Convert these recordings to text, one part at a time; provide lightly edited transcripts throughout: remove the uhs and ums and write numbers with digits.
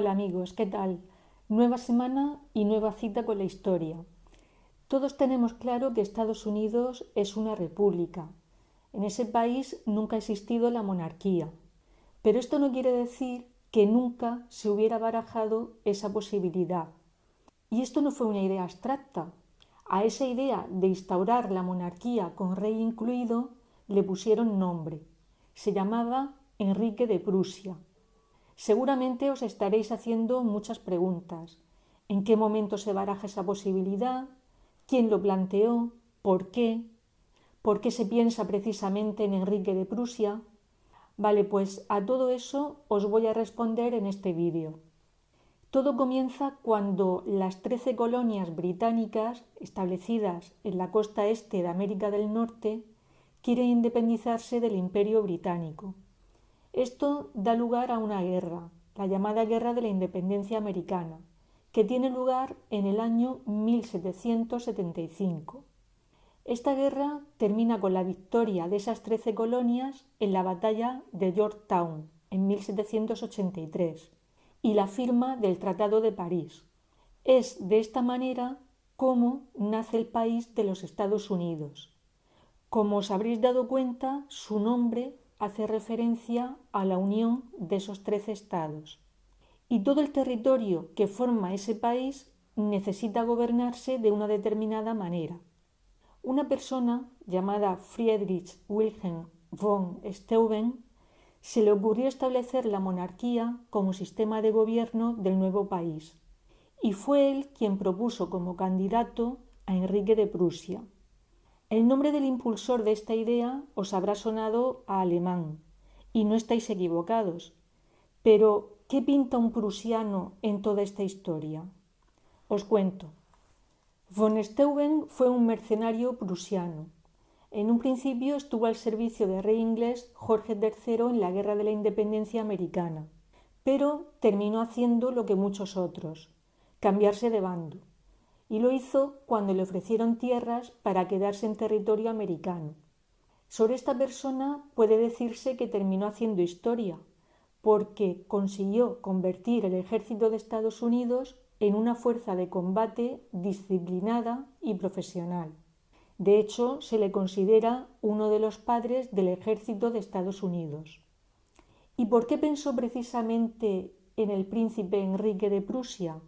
Hola amigos, ¿qué tal? Nueva semana y nueva cita con la historia. Todos tenemos claro que Estados Unidos es una república. En ese país nunca ha existido la monarquía. Pero esto no quiere decir que nunca se hubiera barajado esa posibilidad. Y esto no fue una idea abstracta. A esa idea de instaurar la monarquía con rey incluido le pusieron nombre. Se llamaba Enrique de Prusia. Seguramente os estaréis haciendo muchas preguntas. ¿En qué momento se baraja esa posibilidad? ¿Quién lo planteó? ¿Por qué? ¿Por qué se piensa precisamente en Enrique de Prusia? Vale, pues a todo eso os voy a responder en este vídeo. Todo comienza cuando las 13 colonias británicas establecidas en la costa este de América del Norte quieren independizarse del Imperio Británico. Esto da lugar a una guerra, la llamada Guerra de la Independencia Americana, que tiene lugar en el año 1775. Esta guerra termina con la victoria de esas 13 colonias en la batalla de Yorktown en 1783 y la firma del Tratado de París. Es de esta manera como nace el país de los Estados Unidos. Como os habréis dado cuenta, su nombre hace referencia a la unión de esos 13 estados. Y todo el territorio que forma ese país necesita gobernarse de una determinada manera. Una persona llamada Friedrich Wilhelm von Steuben se le ocurrió establecer la monarquía como sistema de gobierno del nuevo país, y fue él quien propuso como candidato a Enrique de Prusia. El nombre del impulsor de esta idea os habrá sonado a alemán, y no estáis equivocados. Pero, ¿qué pinta un prusiano en toda esta historia? Os cuento. Von Steuben fue un mercenario prusiano. En un principio estuvo al servicio del rey inglés Jorge III en la Guerra de la Independencia Americana, pero terminó haciendo lo que muchos otros, cambiarse de bando. Y lo hizo cuando le ofrecieron tierras para quedarse en territorio americano. Sobre esta persona puede decirse que terminó haciendo historia, porque consiguió convertir el ejército de Estados Unidos en una fuerza de combate disciplinada y profesional. De hecho, se le considera uno de los padres del ejército de Estados Unidos. ¿Y por qué pensó precisamente en el príncipe Enrique de Prusia?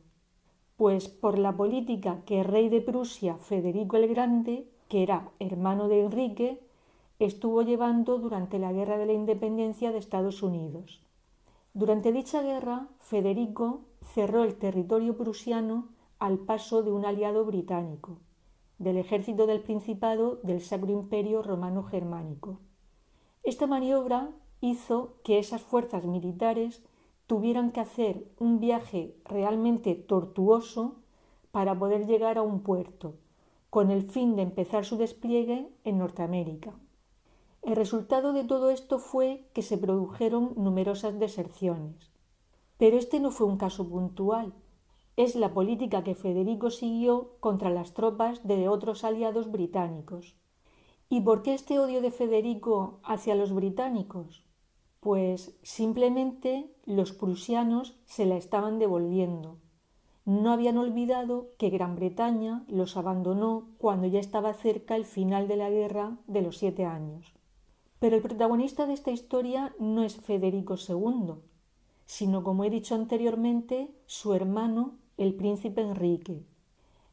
Pues por la política que el rey de Prusia, Federico el Grande, que era hermano de Enrique, estuvo llevando durante la Guerra de la Independencia de Estados Unidos. Durante dicha guerra, Federico cerró el territorio prusiano al paso de un aliado británico, del ejército del Principado del Sacro Imperio Romano Germánico. Esta maniobra hizo que esas fuerzas militares tuvieran que hacer un viaje realmente tortuoso para poder llegar a un puerto, con el fin de empezar su despliegue en Norteamérica. El resultado de todo esto fue que se produjeron numerosas deserciones. Pero este no fue un caso puntual. Es la política que Federico siguió contra las tropas de otros aliados británicos. ¿Y por qué este odio de Federico hacia los británicos? Pues simplemente los prusianos se la estaban devolviendo. No habían olvidado que Gran Bretaña los abandonó cuando ya estaba cerca el final de la Guerra de los 7 años. Pero el protagonista de esta historia no es Federico II, sino, como he dicho anteriormente, su hermano, el príncipe Enrique.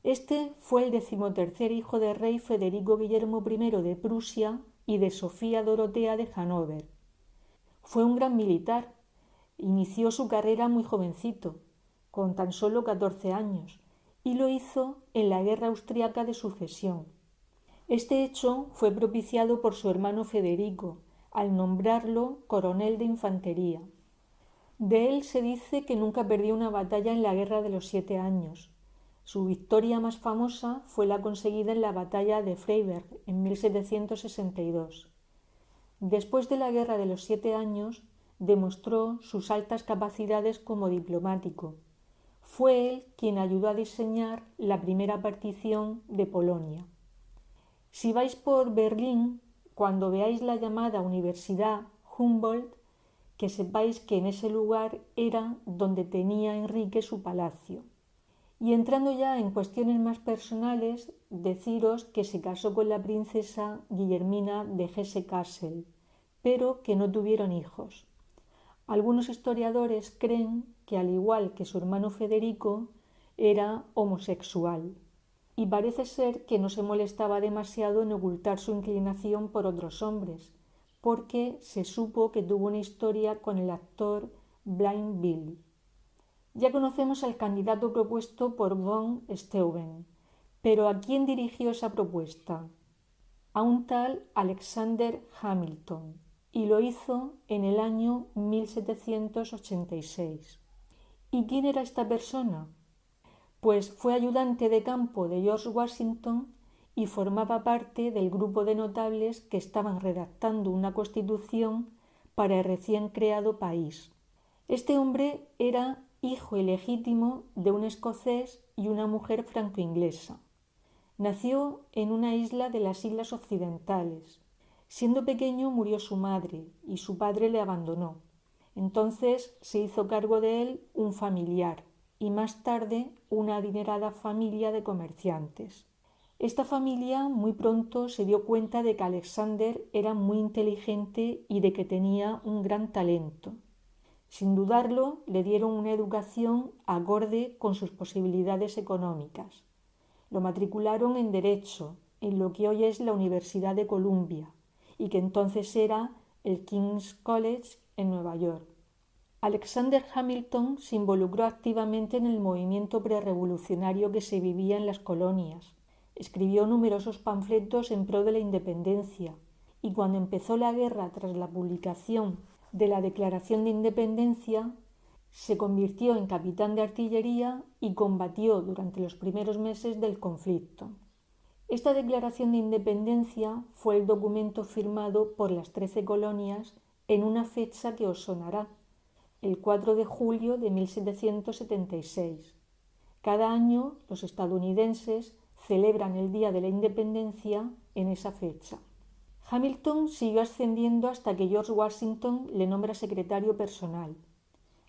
Este fue el 13º hijo del rey Federico Guillermo I de Prusia y de Sofía Dorotea de Hannover. Fue un gran militar. Inició su carrera muy jovencito, con tan solo 14 años, y lo hizo en la Guerra Austriaca de Sucesión. Este hecho fue propiciado por su hermano Federico, al nombrarlo coronel de infantería. De él se dice que nunca perdió una batalla en la Guerra de los 7 años. Su victoria más famosa fue la conseguida en la batalla de Freiberg en 1762. Después de la Guerra de los 7 años, demostró sus altas capacidades como diplomático. Fue él quien ayudó a diseñar la primera partición de Polonia. Si vais por Berlín, cuando veáis la llamada Universidad Humboldt, que sepáis que en ese lugar era donde tenía Enrique su palacio. Y entrando ya en cuestiones más personales, deciros que se casó con la princesa Guillermina de Hesse-Kassel, pero que no tuvieron hijos. Algunos historiadores creen que, al igual que su hermano Federico, era homosexual, y parece ser que no se molestaba demasiado en ocultar su inclinación por otros hombres, porque se supo que tuvo una historia con el actor Blind Bill. Ya conocemos al candidato propuesto por von Steuben, pero ¿a quién dirigió esa propuesta? A un tal Alexander Hamilton, y lo hizo en el año 1786. ¿Y quién era esta persona? Pues fue ayudante de campo de George Washington y formaba parte del grupo de notables que estaban redactando una constitución para el recién creado país. Este hombre era hijo ilegítimo de un escocés y una mujer franco-inglesa. Nació en una isla de las Islas Occidentales. Siendo pequeño murió su madre y su padre le abandonó. Entonces se hizo cargo de él un familiar y más tarde una adinerada familia de comerciantes. Esta familia muy pronto se dio cuenta de que Alexander era muy inteligente y de que tenía un gran talento. Sin dudarlo, le dieron una educación acorde con sus posibilidades económicas. Lo matricularon en Derecho, en lo que hoy es la Universidad de Columbia, y que entonces era el King's College en Nueva York. Alexander Hamilton se involucró activamente en el movimiento prerevolucionario que se vivía en las colonias. Escribió numerosos panfletos en pro de la independencia, y cuando empezó la guerra tras la publicación de la Declaración de Independencia, se convirtió en capitán de artillería y combatió durante los primeros meses del conflicto. Esta Declaración de Independencia fue el documento firmado por las 13 colonias en una fecha que os sonará, el 4 de julio de 1776. Cada año los estadounidenses celebran el Día de la Independencia en esa fecha. Hamilton siguió ascendiendo hasta que George Washington le nombra secretario personal.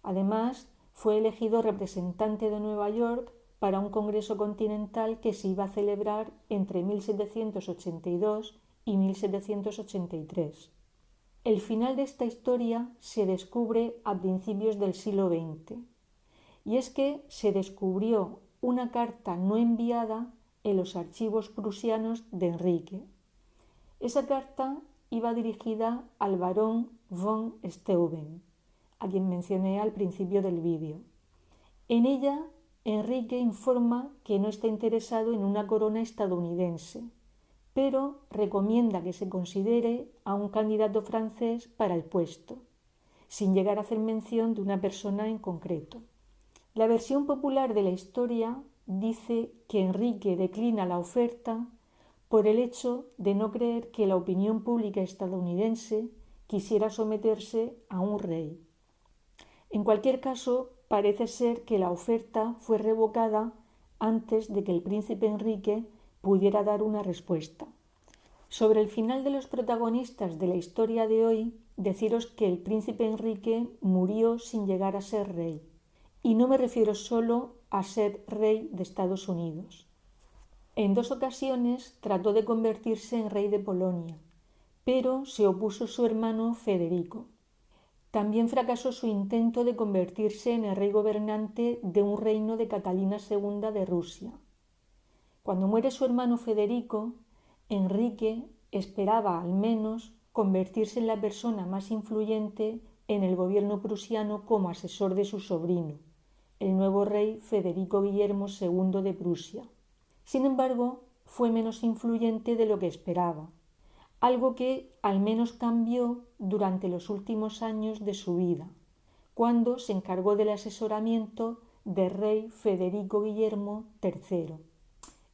Además, fue elegido representante de Nueva York para un congreso continental que se iba a celebrar entre 1782 y 1783. El final de esta historia se descubre a principios del siglo XX, y es que se descubrió una carta no enviada en los archivos prusianos de Enrique. Esa carta iba dirigida al barón von Steuben, a quien mencioné al principio del vídeo. En ella, Enrique informa que no está interesado en una corona estadounidense, pero recomienda que se considere a un candidato francés para el puesto, sin llegar a hacer mención de una persona en concreto. La versión popular de la historia dice que Enrique declina la oferta por el hecho de no creer que la opinión pública estadounidense quisiera someterse a un rey. En cualquier caso, parece ser que la oferta fue revocada antes de que el príncipe Enrique pudiera dar una respuesta. Sobre el final de los protagonistas de la historia de hoy, deciros que el príncipe Enrique murió sin llegar a ser rey. Y no me refiero solo a ser rey de Estados Unidos. En 2 ocasiones trató de convertirse en rey de Polonia, pero se opuso su hermano Federico. También fracasó su intento de convertirse en el rey gobernante de un reino de Catalina II de Rusia. Cuando muere su hermano Federico, Enrique esperaba al menos convertirse en la persona más influyente en el gobierno prusiano como asesor de su sobrino, el nuevo rey Federico Guillermo II de Prusia. Sin embargo, fue menos influyente de lo que esperaba, algo que al menos cambió durante los últimos años de su vida, cuando se encargó del asesoramiento del rey Federico Guillermo III.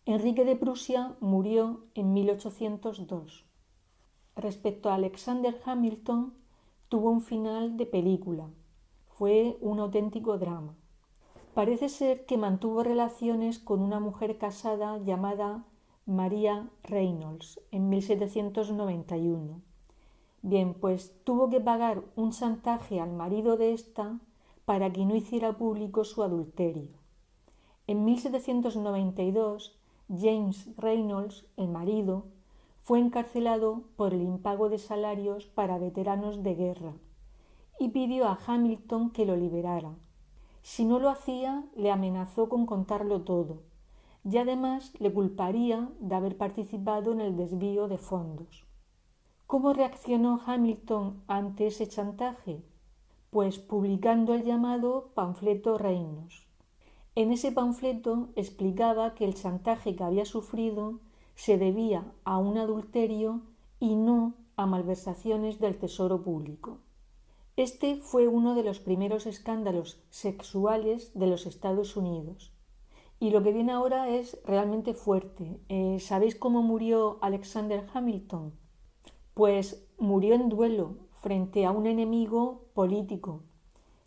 Enrique de Prusia murió en 1802. Respecto a Alexander Hamilton, tuvo un final de película. Fue un auténtico drama. Parece ser que mantuvo relaciones con una mujer casada llamada María Reynolds en 1791. Bien, pues tuvo que pagar un chantaje al marido de esta para que no hiciera público su adulterio. En 1792, James Reynolds, el marido, fue encarcelado por el impago de salarios para veteranos de guerra y pidió a Hamilton que lo liberara. Si no lo hacía, le amenazó con contarlo todo y además le culparía de haber participado en el desvío de fondos. ¿Cómo reaccionó Hamilton ante ese chantaje? Pues publicando el llamado panfleto Reynolds. En ese panfleto explicaba que el chantaje que había sufrido se debía a un adulterio y no a malversaciones del tesoro público. Este fue uno de los primeros escándalos sexuales de los Estados Unidos. Y lo que viene ahora es realmente fuerte. ¿Sabéis cómo murió Alexander Hamilton? Pues murió en duelo frente a un enemigo político.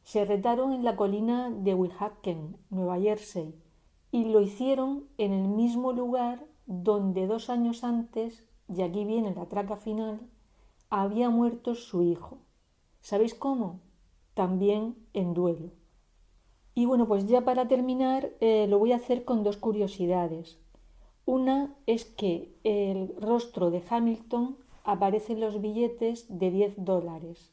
Se retaron en la colina de Weehawken, Nueva Jersey, y lo hicieron en el mismo lugar donde 2 años antes, y aquí viene la traca final, había muerto su hijo. ¿Sabéis cómo? También en duelo. Y bueno, pues ya para terminar lo voy a hacer con 2 curiosidades. Una es que el rostro de Hamilton aparece en los billetes de $10.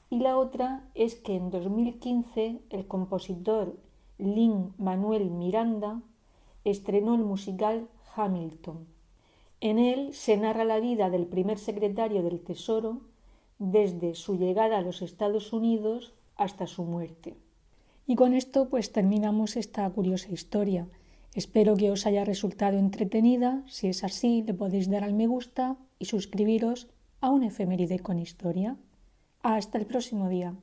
Y la otra es que en 2015 el compositor Lin-Manuel Miranda estrenó el musical Hamilton. En él se narra la vida del primer secretario del Tesoro desde su llegada a los Estados Unidos hasta su muerte. Y con esto pues terminamos esta curiosa historia. Espero que os haya resultado entretenida. Si es así, le podéis dar al me gusta y suscribiros a un efeméride con historia. Hasta el próximo día.